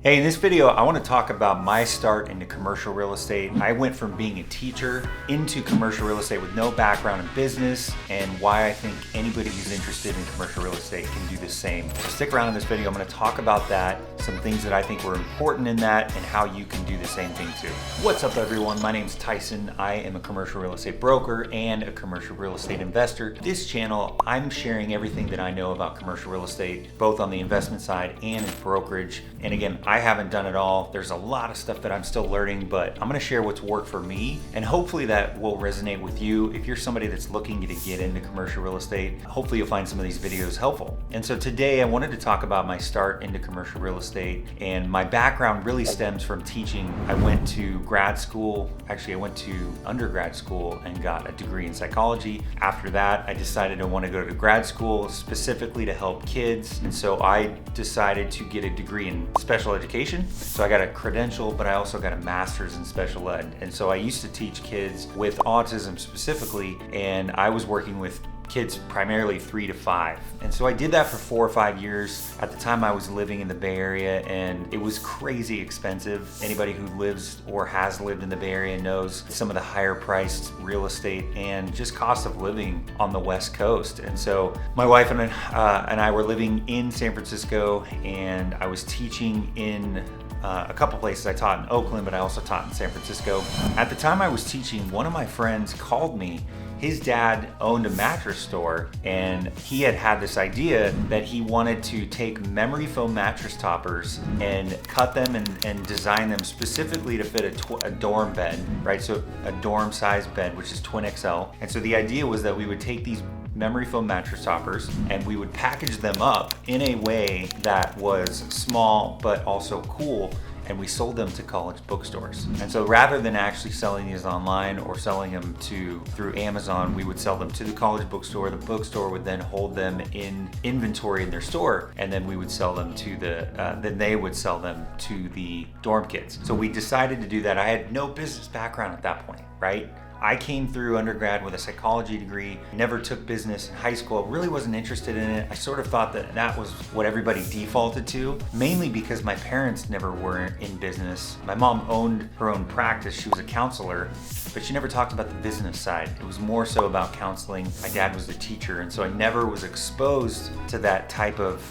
Hey, in this video, I want to talk about my start into commercial real estate. I went from being a teacher into commercial real estate with no background in business, and why I think anybody who's interested in commercial real estate can do the same. So stick around in this video. I'm going to talk about that, some things that I think were important in that, and how you can do the same thing too. What's up, everyone? My name's Tyson. I am a commercial real estate broker and a commercial real estate investor. This channel, I'm sharing everything that I know about commercial real estate, both on the investment side and in brokerage. And again, I haven't done it all. There's a lot of stuff that I'm still learning, but I'm gonna share what's worked for me, and hopefully that will resonate with you. If you're somebody that's looking to get into commercial real estate, hopefully you'll find some of these videos helpful. And so today I wanted to talk about my start into commercial real estate, and my background really stems from teaching. I went to grad school, actually I went to undergrad school and got a degree in psychology. After that, I decided I want to go to grad school specifically to help kids, and so I decided to get a degree in special education. So I got a credential, but I also got a master's in special ed. And so I used to teach kids with autism specifically, and I was working with kids primarily 3 to 5. And so I did that for 4 or 5 years. At the time I was living in the Bay Area, and it was crazy expensive. Anybody who lives or has lived in the Bay Area knows some of the higher priced real estate and just cost of living on the West Coast. And so my wife and I were living in San Francisco, and I was teaching in a couple places. I taught in Oakland, but I also taught in San Francisco. At the time I was teaching, one of my friends called me. His dad owned a mattress store, and he had this idea that he wanted to take memory foam mattress toppers and cut them and design them specifically to fit a dorm bed, right? So a dorm size bed, which is twin XL. And so the idea was that we would take these memory foam mattress toppers and we would package them up in a way that was small but also cool, and we sold them to college bookstores. And so rather than actually selling these online or selling them through Amazon, we would sell them to the college bookstore. The bookstore would then hold them in inventory in their store, and then we would sell them to then they would sell them to the dorm kids. So we decided to do that. I had no business background at that point, right? I came through undergrad with a psychology degree, never took business in high school, really wasn't interested in it. I sort of thought that was what everybody defaulted to, mainly because my parents never were in business. My mom owned her own practice, she was a counselor, but she never talked about the business side. It was more so about counseling. My dad was a teacher, and so I never was exposed to that type of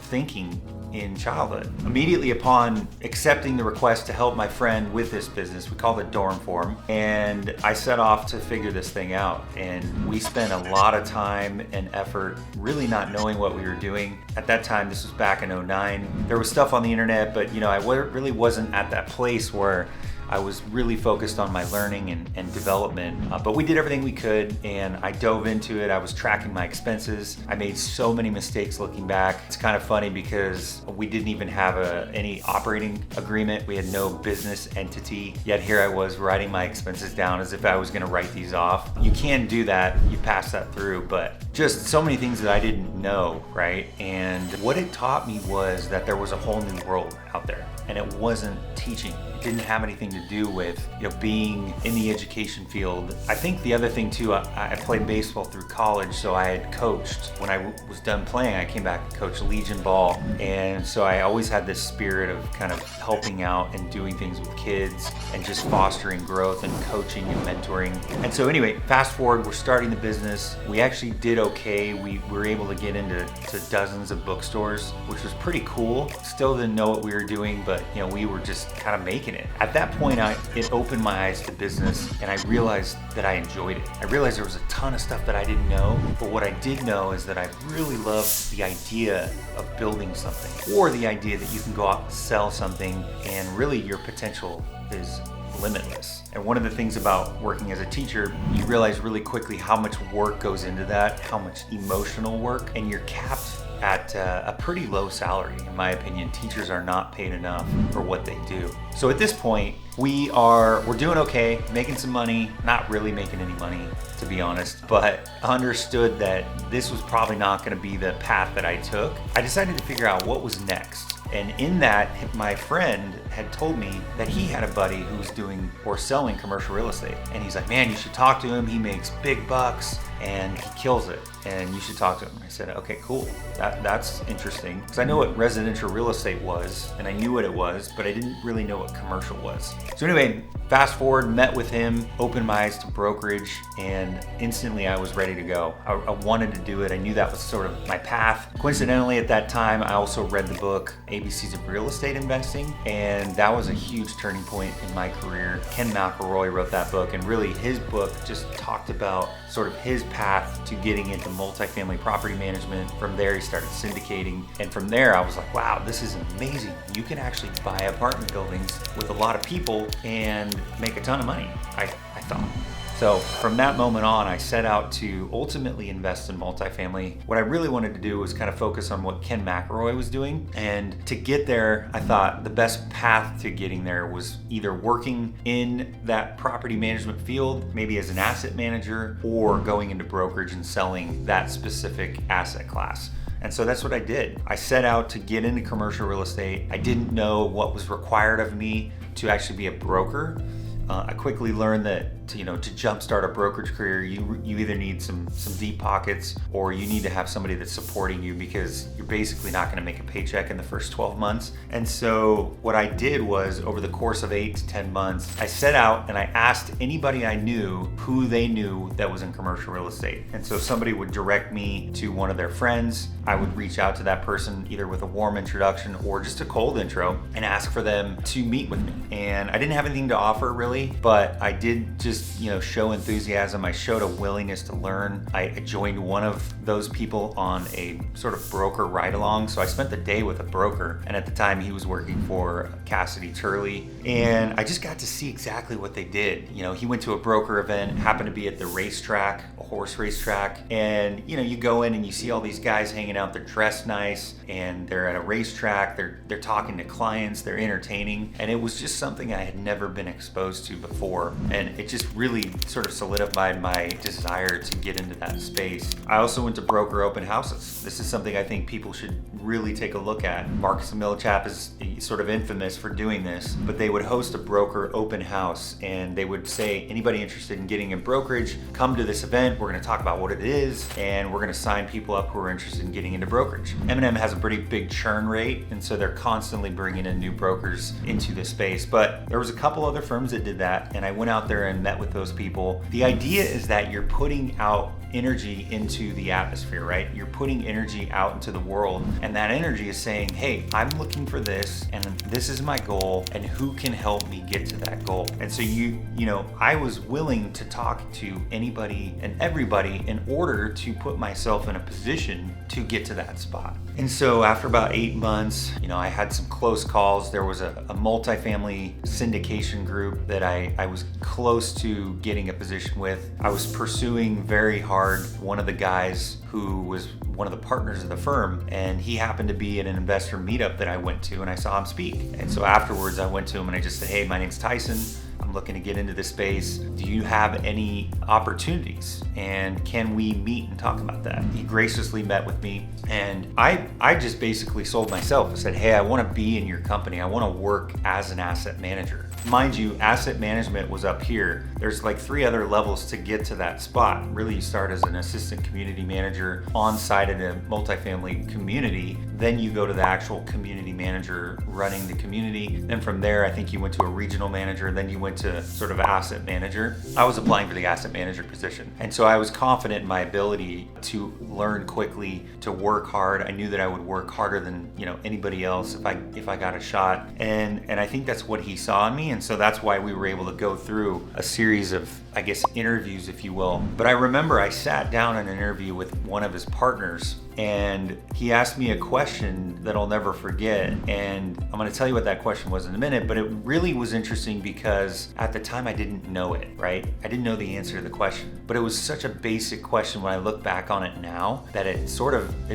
thinking in childhood. Immediately upon accepting the request to help my friend with this business, we called it Dorm Form, and I set off to figure this thing out. And we spent a lot of time and effort really not knowing what we were doing. At that time, this was back in 2009. There was stuff on the internet, but I really wasn't at that place where I was really focused on my learning and development, but we did everything we could, and I dove into it. I was tracking my expenses. I made so many mistakes looking back. It's kind of funny because we didn't even have any operating agreement. We had no business entity, yet here I was writing my expenses down as if I was gonna write these off. You can do that, you pass that through, but just so many things that I didn't know, right? And what it taught me was that there was a whole new world out there, and it wasn't teaching. It didn't have anything to do with being in the education field. I think the other thing too, I played baseball through college, so I had coached. When I was done playing, I came back and coached Legion ball, and so I always had this spirit of kind of helping out and doing things with kids and just fostering growth and coaching and mentoring. And so anyway, fast forward, we're starting the business. We actually did okay. We were able to get into dozens of bookstores, which was pretty cool. Still didn't know what we were doing, but we were just kind of making it. At that point, it opened my eyes to business, and I realized that I enjoyed it. I realized there was a ton of stuff that I didn't know, but what I did know is that I really loved the idea of building something, or the idea that you can go out and sell something, and really your potential is limitless. And one of the things about working as a teacher, you realize really quickly how much work goes into that, how much emotional work, and you're capped at a pretty low salary. In my opinion, teachers are not paid enough for what they do. So at this point, we're doing okay, making some money, not really making any money, to be honest, but understood that this was probably not gonna be the path that I took. I decided to figure out what was next. And in that, my friend had told me that he had a buddy who was doing or selling commercial real estate. And he's like, man, you should talk to him. He makes big bucks. and he kills it, and you should talk to him. I said, okay, cool. That's interesting, because I know what residential real estate was, and I knew what it was, but I didn't really know what commercial was. So anyway, fast forward, met with him, opened my eyes to brokerage, and instantly I was ready to go. I wanted to do it. I knew that was sort of my path. Coincidentally, at that time, I also read the book ABCs of Real Estate Investing, and that was a huge turning point in my career. Ken McElroy wrote that book, and really his book just talked about sort of his path to getting into multifamily property management. From there, he started syndicating, and from there, I was like, wow, this is amazing. You can actually buy apartment buildings with a lot of people and make a ton of money, I thought. So from that moment on, I set out to ultimately invest in multifamily. What I really wanted to do was kind of focus on what Ken McElroy was doing. And to get there, I thought the best path to getting there was either working in that property management field, maybe as an asset manager, or going into brokerage and selling that specific asset class. And so that's what I did. I set out to get into commercial real estate. I didn't know what was required of me to actually be a broker. I quickly learned that to jumpstart a brokerage career, you either need some deep pockets, or you need to have somebody that's supporting you, because you're basically not going to make a paycheck in the first 12 months. And so what I did was, over the course of 8 to 10 months, I set out and I asked anybody I knew who they knew that was in commercial real estate. And so somebody would direct me to one of their friends. I would reach out to that person either with a warm introduction or just a cold intro and ask for them to meet with me. And I didn't have anything to offer really, but I did just show enthusiasm. I showed a willingness to learn. I joined one of those people on a sort of broker ride along. So I spent the day with a broker, and at the time he was working for Cassidy Turley, and I just got to see exactly what they did. He went to a broker event, happened to be at the racetrack, a horse racetrack, and you go in and you see all these guys hanging out. They're dressed nice and they're at a racetrack. They're talking to clients, they're entertaining, and it was just something I had never been exposed to before, and it just really sort of solidified my desire to get into that space. I also went to broker open houses. This is something I think people should really take a look at. Marcus and Millichap is sort of infamous for doing this, but they would host a broker open house, and they would say, anybody interested in getting in brokerage, come to this event. We're going to talk about what it is, and we're going to sign people up who are interested in getting into brokerage. M&M has a pretty big churn rate, and so they're constantly bringing in new brokers into the space. But there was a couple other firms that did that, and I went out there and met with those people. The idea is that you're putting out energy into the atmosphere, right? You're putting energy out into the world, and that energy is saying, hey, I'm looking for this, and this is my goal, and who can help me get to that goal? And so I was willing to talk to anybody and everybody in order to put myself in a position to get to that spot. And so after about 8 months, I had some close calls. There was a multifamily syndication group that I was close to getting a position with. I was pursuing very hard one of the guys who was one of the partners of the firm, and he happened to be at an investor meetup that I went to, and I saw him speak. And so afterwards I went to him and I just said, hey, my name's Tyson. I'm looking to get into this space. Do you have any opportunities? And can we meet and talk about that? He graciously met with me, and I just basically sold myself. I said, hey, I want to be in your company. I want to work as an asset manager. Mind you, asset management was up here. There's like 3 other levels to get to that spot. Really, you start as an assistant community manager on site at a multifamily community. Then you go to the actual community manager running the community. Then from there, I think you went to a regional manager. Then you went to sort of asset manager. I was applying for the asset manager position. And so I was confident in my ability to learn quickly, to work hard. I knew that I would work harder than anybody else if I got a shot. And I think that's what he saw in me. And so that's why we were able to go through a series of, I guess, interviews, if you will. But I remember I sat down in an interview with one of his partners, and he asked me a question that I'll never forget. And I'm going to tell you what that question was in a minute, but it really was interesting because at the time I didn't know it, right? I didn't know the answer to the question, but it was such a basic question when I look back on it now that it's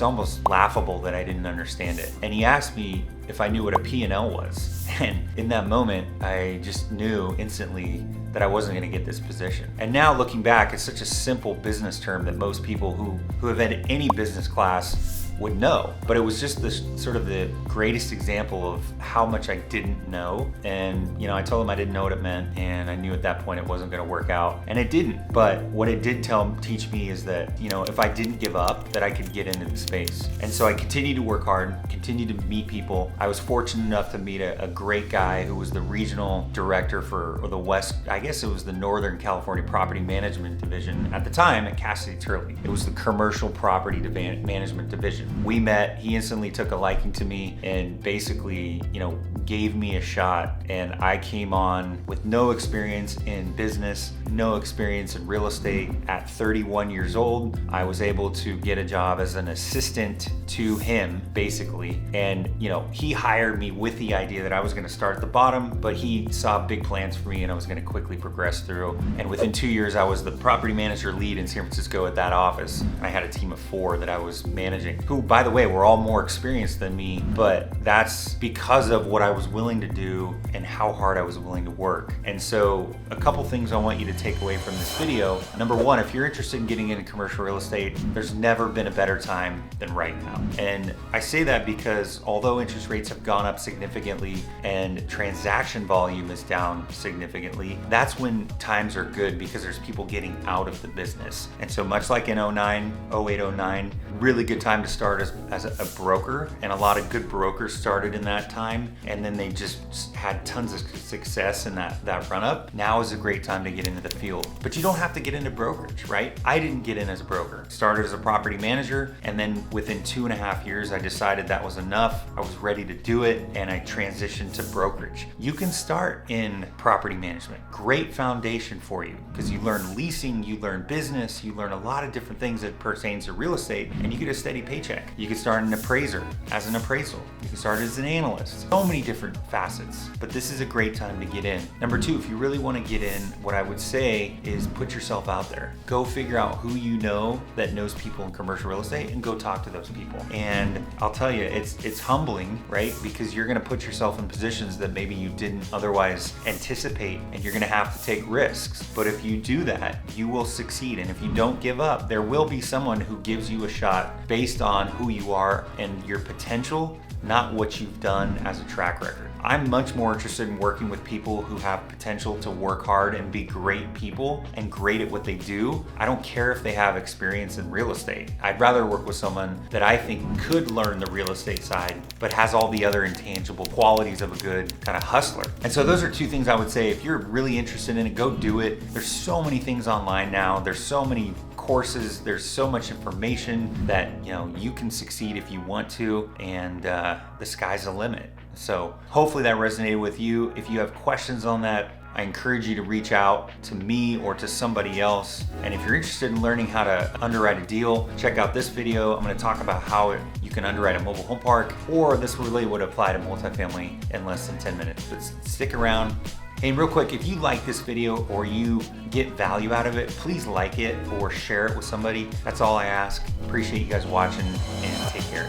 almost laughable that I didn't understand it. And he asked me if I knew what a P&L was. And in that moment, I just knew instantly that I wasn't going to get this position. And now looking back, it's such a simple business term that most people who have had any business class would know. But it was just this sort of the greatest example of how much I didn't know. And I told him I didn't know what it meant, and I knew at that point it wasn't going to work out, and it didn't. But what it did teach me is that if I didn't give up, that I could get into the space. And so I continued to work hard, continued to meet people. I was fortunate enough to meet a great guy who was the regional director for the West, I guess it was the Northern California Property Management Division at the time at Cassidy Turley. It was the Commercial Property Management Division. We met, he instantly took a liking to me and basically, gave me a shot. And I came on with no experience in business, no experience in real estate. At 31 years old, I was able to get a job as an assistant to him, basically. And, he hired me with the idea that I was gonna start at the bottom, but he saw big plans for me and I was gonna quickly progress through. And within 2 years, I was the property manager lead in San Francisco at that office. I had a team of 4 that I was managing, who, by the way, were all more experienced than me, but that's because of what I was willing to do and how hard I was willing to work. And so a couple things I want you to take away from this video. Number one, if you're interested in getting into commercial real estate, there's never been a better time than right now. And I say that because although interest rates have gone up significantly and transaction volume is down significantly, that's when times are good because there's people getting out of the business. And so much like in 08, 09, really good time to start as a broker. And a lot of good brokers started in that time, and then they just had tons of success in that run up. Now is a great time to get into the field. But you don't have to get into brokerage, right? I didn't get in as a broker. Started as a property manager, and then within 2.5 years, I decided that was enough. I was ready to do it, and I transitioned to brokerage. You can start in property management. Great foundation for you because you learn leasing, you learn business, you learn a lot of different things that pertains to real estate, and you get a steady paycheck. You can start an appraiser as an appraisal. You can start as an analyst. So many different facets, but this is a great time to get in. Number two, if you really want to get in, what I would say is put yourself out there. Go figure out who you know that knows people in commercial real estate and go talk to those people. And I'll tell you, it's humbling, right? Because you're going to put yourself in positions that maybe you didn't otherwise anticipate, and you're going to have to take risks. But if you do that, you will succeed. And if you don't give up, there will be someone who gives you a shot based on who you are and your potential, not what you've done as a track record. I'm much more interested in working with people who have potential to work hard and be great people and great at what they do. I don't care if they have experience in real estate. I'd rather work with someone that I think could learn the real estate side, but has all the other intangible qualities of a good kind of hustler. And so those are two things I would say. If you're really interested in it, go do it. There's so many things online now. There's so many courses, there's so much information that you can succeed if you want to, and the sky's the limit. So hopefully that resonated with you. If you have questions on that, I encourage you to reach out to me or to somebody else. And if you're interested in learning how to underwrite a deal, check out this video. I'm going to talk about how you can underwrite a mobile home park, or this really would apply to multifamily in less than 10 minutes. But stick around. And real quick, if you like this video or you get value out of it, please like it or share it with somebody. That's all I ask. Appreciate you guys watching, and take care.